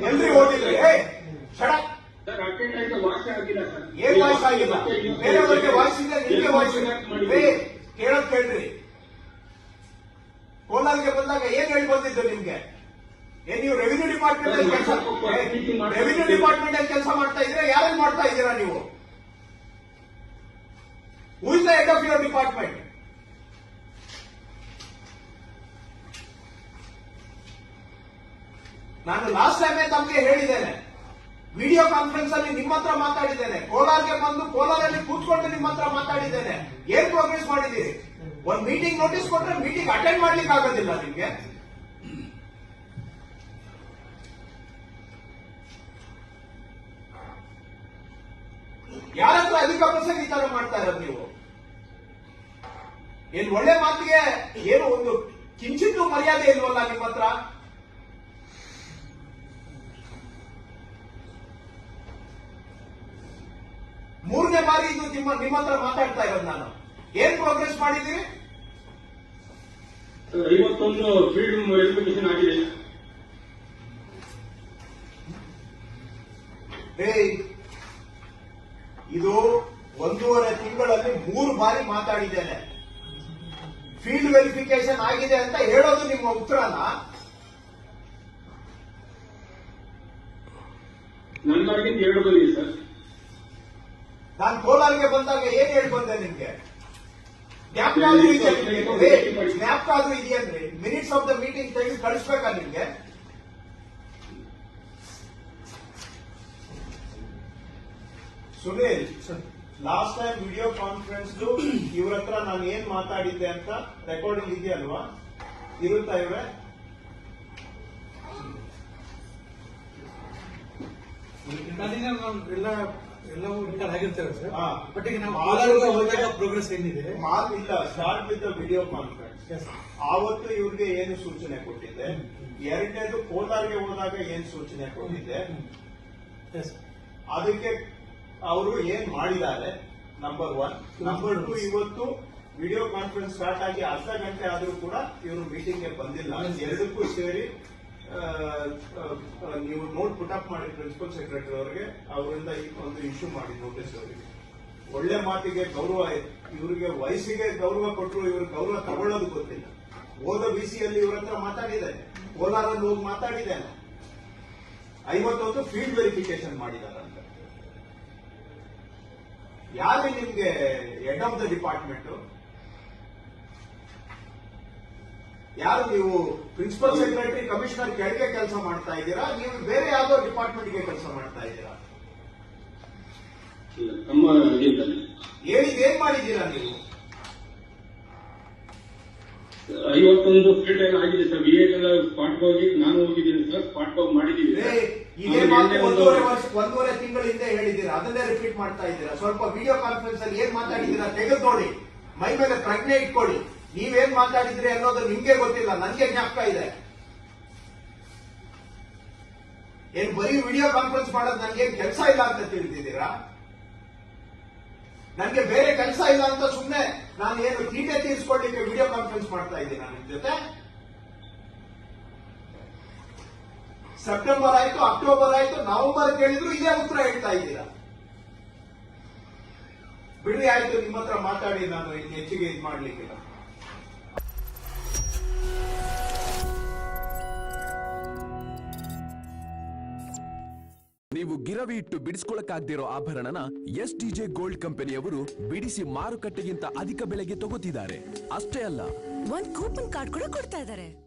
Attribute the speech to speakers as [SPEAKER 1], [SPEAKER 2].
[SPEAKER 1] ಎಲ್ರಿ ಓದಿದ್ರಿ
[SPEAKER 2] sir attend ಆಯ್ತು voice ಆಗಿಲ್ಲ ಸರ್.
[SPEAKER 1] ಏನ್ ವಾಯ್ಸ್ ಆಗಿಲ್ಲ? ಬೇರೆಯವರಿಗೆ ವಾಯ್ಸ್ ಇದೆ, ನಿಮಗೆ ವಾಯ್ಸ್ ಕೇಳೋದ್ ಕೇಳ್ರಿ. ಕೋಲಾರ್ಗೆ ಬಂದಾಗ ಏನ್ ಹೇಳಿ ಬಂದಿದ್ದು ನಿಮ್ಗೆ? ಏನ್ ನೀವು ರೆವಿನ್ಯೂ ಡಿಪಾರ್ಟ್ಮೆಂಟ್ ಅಲ್ಲಿ ಕೆಲಸ ಮಾಡ್ತಾ ಇದ್ದೀರಾ? ಯಾರಲ್ಲಿ ಮಾಡ್ತಾ ಇದ್ದೀರಾ ನೀವು? Who is the head of your department? ನಾನು ಲಾಸ್ಟ್ ಟೈಮೇ ತಮಗೆ ಹೇಳಿದ್ದೇನೆ, ವಿಡಿಯೋ ಕಾನ್ಫರೆನ್ಸ್ ಅಲ್ಲಿ ನಿಮ್ಮ ಹತ್ರ ಮಾತಾಡಿದ್ದೇನೆ, ಕೋಲಾರ್ಗೆ ಬಂದು ಕೋಲಾರಲ್ಲಿ ಕೂತ್ಕೊಂಡು ನಿಮ್ಮ ಹತ್ರ ಮಾತಾಡಿದ್ದೇನೆ. ಏನ್ ಪ್ರೋಗ್ರೆಸ್ ಮಾಡಿದ್ದೀರಿ? ಒಂದ್ ಮೀಟಿಂಗ್ ನೋಟಿಸ್ ಕೊಟ್ರೆ ಮೀಟಿಂಗ್ ಅಟೆಂಡ್ ಮಾಡ್ಲಿಕ್ಕೆ ಆಗೋದಿಲ್ಲ ನಿಮ್ಗೆ? ಯಾರ ಹತ್ರ ಅಧಿಕ ಪ್ರಸಂಗ ಈ ತರ ಮಾಡ್ತಾ ಇರೋದು ನೀವು? ಏನ್ ಒಳ್ಳೆ ಮಾತಿಗೆ ಏನು ಒಂದು ಕಿಂಚಿತ್ತೂ ಮರ್ಯಾದೆ ಇಲ್ವಲ್ಲ ನಿಮ್ಮ ಹತ್ರ? ಮೂರನೇ ಬಾರಿ ಇದು ನಿಮ್ಮ ಹತ್ರ ಮಾತಾಡ್ತಾ ಇರೋದು ನಾನು. ಏನ್ ಪ್ರೋಗ್ರೆಸ್ ಮಾಡಿದ್ದೀರಿ?
[SPEAKER 2] 51 ಫೀಲ್ಡ್ ವೆರಿಫಿಕೇಶನ್ ಆಗಿದೆ.
[SPEAKER 1] ಇದು 1.5 ತಿಂಗಳಲ್ಲಿ 3 ಬಾರಿ ಮಾತಾಡಿದ್ದೇನೆ. ಫೀಲ್ಡ್ ವೆರಿಫಿಕೇಶನ್ ಆಗಿದೆ ಅಂತ ಹೇಳೋದು ನಿಮ್ಮ ಉತ್ತರನ?
[SPEAKER 2] ನನಗಾಗಿದ್ದು 2 ಬಂದಿದೆ ಸರ್.
[SPEAKER 1] ನಾನು ಕೋಲಾರ್ಗೆ ಬಂದಾಗ ಏನ್ ಹೇಳಿ ಬಂದೆ ನಿಮ್ಗೆ? ಜ್ಞಾಪಕಾದ್ರೂ ಇದೆಯನ್ರಿ? ಮಿನಿಟ್ಸ್ ಆಫ್ ದ ಮೀಟಿಂಗ್ ತೆಗೆದು ಕಳಿಸ್ಬೇಕಾ ನಿಮ್ಗೆ? Sunil, last time video conference ಇವ್ರ ಹತ್ರ ನಾನು ಏನ್ ಮಾತಾಡಿದ್ದೆ ಅಂತ ರೆಕಾರ್ಡಿಂಗ್ ಇದೆಯಲ್ವಾ? ಇರುತ್ತಾ ಇವ್ರೆ?
[SPEAKER 3] ಎಲ್ಲವೂ ರೆಕಾರ್ಡ್ ಆಗಿರ್ತೇವೆ ಸರ್. ಬಟ್ ಈಗ ನಾವು
[SPEAKER 1] ಹೋದಾಗ
[SPEAKER 3] ಪ್ರೋಗ್ರೆಸ್ ಏನಿದೆ
[SPEAKER 1] ಇಲ್ಲ. Start with the video conference. ಆವತ್ತು ಇವ್ರಿಗೆ ಏನು ಸೂಚನೆ ಕೊಟ್ಟಿದ್ದೆ? ಎರಡನೇದು ಕೋಲಾರ್ಗೆ ಹೋದಾಗ ಏನ್ ಸೂಚನೆ ಕೊಟ್ಟಿದ್ದೆ? ಅದಕ್ಕೆ ಅವರು ಏನ್ ಮಾಡಿದ್ದಾರೆ? ನಂಬರ್ 1. ನಂಬರ್ 2, ಇವತ್ತು ವಿಡಿಯೋ ಕಾನ್ಫರೆನ್ಸ್ ಸ್ಟಾರ್ಟ್ ಆಗಿ ಅರ್ಧ ಗಂಟೆ ಆದ್ರೂ ಕೂಡ ಇವರು ಮೀಟಿಂಗ್ಗೆ ಬಂದಿಲ್ಲ. ಎರಡಕ್ಕೂ ಸೇರಿ ನೀವು ನೋಟ್ ಪುಟಪ್ ಮಾಡಿ ಪ್ರಿನ್ಸಿಪಲ್ ಸೆಕ್ರೆಟರಿ ಅವರಿಗೆ, ಅವರಿಂದ ಒಂದು ಇಶ್ಯೂ ಮಾಡಿ ನೋಟಿಸ್ ಅವರಿಗೆ. ಒಳ್ಳೆ ಮಾತಿಗೆ ಗೌರವ, ಇವರಿಗೆ ವಯಸ್ಸಿಗೆ ಗೌರವ ಕೊಟ್ಟರು, ಇವ್ರ ಗೌರವ ತಗೊಳ್ಳೋದು ಗೊತ್ತಿಲ್ಲ. ಹೋದ ಬಿಸಿಯಲ್ಲಿ ಇವ್ರ ಹತ್ರ ಮಾತಾಡಿದ್ದೇನೆ, ಕೋಲಾರಲ್ಲಿ ಹೋಗಿ ಮಾತಾಡಿದ್ದೇನೆ. 51 ಫೀಲ್ಡ್ ವೆರಿಫಿಕೇಶನ್ ಮಾಡಿದಾರಂತ. ಯಾರು ನಿಮ್ಗೆ ಹೆಡ್ ಆಫ್ ದ ಡಿಪಾರ್ಟ್ಮೆಂಟ್? ಯಾರು ನೀವು? ಪ್ರಿನ್ಸಿಪಲ್ ಸೆಕ್ರೆಟರಿ, ಕಮಿಷನರ್ ಕೆಳಗೆ ಕೆಲಸ ಮಾಡ್ತಾ ಇದ್ದೀರಾ? ನೀವು ಬೇರೆ ಯಾವುದೋ ಡಿಪಾರ್ಟ್ಮೆಂಟ್ಗೆ ಕೆಲಸ ಮಾಡ್ತಾ ಇದ್ದೀರಾ? ಹೇಳಿದ್ ಏನ್ ಮಾಡಿದ್ದೀರಾ ನೀವು?
[SPEAKER 2] 51 ಫೀಲ್ಡ್ ಆಗಿದೆ ಸರ್. ವಿಎಲ್ ಸ್ಪಾಟ್ ಹೋಗಿ ನಾನು ಹೋಗಿದ್ದೀನಿ ಸರ್. ಸ್ಪಾಟ್ ಹೋಗಿ ಮಾಡಿದ್ದೀವಿ.
[SPEAKER 1] ಇದೇ ಮಾತು 1.5 ತಿಂಗಳ ಹಿಂದೆ ಹೇಳಿದ್ದೀರಾ, ಅದನ್ನೇ ರಿಪೀಟ್ ಮಾಡ್ತಾ ಇದ್ದೀರಾ. ಸ್ವಲ್ಪ ವಿಡಿಯೋ ಕಾನ್ಫರೆನ್ಸ್ ಅಲ್ಲಿ ಏನ್ ಮಾತಾಡಿದ್ದೀರಾ ತೆಗೆದು ನೋಡಿ, ಮೈ ಮೇಲೆ ಪ್ರಜ್ಞೆ ಇಟ್ಕೊಳ್ಳಿ. ನೀವೇನ್ ಮಾತಾಡಿದ್ರಿ ಅನ್ನೋದು ನಿಮ್ಗೆ ಗೊತ್ತಿಲ್ಲ, ನನ್ಗೆ ಜ್ಞಾಪಕ ಇದೆ. ಏನ್ ಬರೀ ವಿಡಿಯೋ ಕಾನ್ಫರೆನ್ಸ್ ಮಾಡೋದು ನನ್ಗೇನ್ ಕೆಲಸ ಇಲ್ಲ ಅಂತ ತಿಳಿದಿದ್ದೀರಾ? ನನ್ಗೆ ಬೇರೆ ಕೆಲಸ ಇಲ್ಲ ಅಂತ ಸುಮ್ಮನೆ ನಾನು ಏನು ತೀಟೆ ತೀರಿಸ್ಕೊಳ್ಳಿಕ್ಕೆ ವಿಡಿಯೋ ಕಾನ್ಫರೆನ್ಸ್ ಮಾಡ್ತಾ ಇದ್ದೀನಿ ನಿಮ್ ಜೊತೆ? ಸೆಪ್ಟೆಂಬರ್ ಆಯ್ತು, ಅಕ್ಟೋಬರ್ ಆಯ್ತು, ನವೆಂಬರ್ ಕೇಳಿದ್ರು ಇದೇ ಉತ್ತರ ಹೇಳ್ತಾ ಇದ್ದೀರಾ. ಬಿಡ್ರಿ, ಆಯ್ತು, ನಿಮ್ಮ ಹತ್ರ ಮಾತಾಡಿ, ನಾನು ಇನ್ನು ಹೆಚ್ಚಿಗೆ ಇದು ಮಾಡ್ಲಿಕ್ಕಿಲ್ಲ.
[SPEAKER 4] ನೀವು ಗಿರವಿ ಇಟ್ಟು ಬಿಡಿಸ್ಕೊಳಕ್ಕಾಗ್ದಿರೋ ಆಭರಣನ STJ ಗೋಲ್ಡ್ ಕಂಪನಿಯವರು ಬಿಡಿಸಿ ಮಾರುಕಟ್ಟೆಗಿಂತ ಅಧಿಕ ಬೆಲೆಗೆ ತಗೋತಿದ್ದಾರೆ. ಅಷ್ಟೇ ಅಲ್ಲ,
[SPEAKER 5] ಒಂದು ಕೂಪನ್ ಕಾರ್ಡ್ ಕೂಡ ಕೊಡ್ತಾ ಇದ್ದಾರೆ.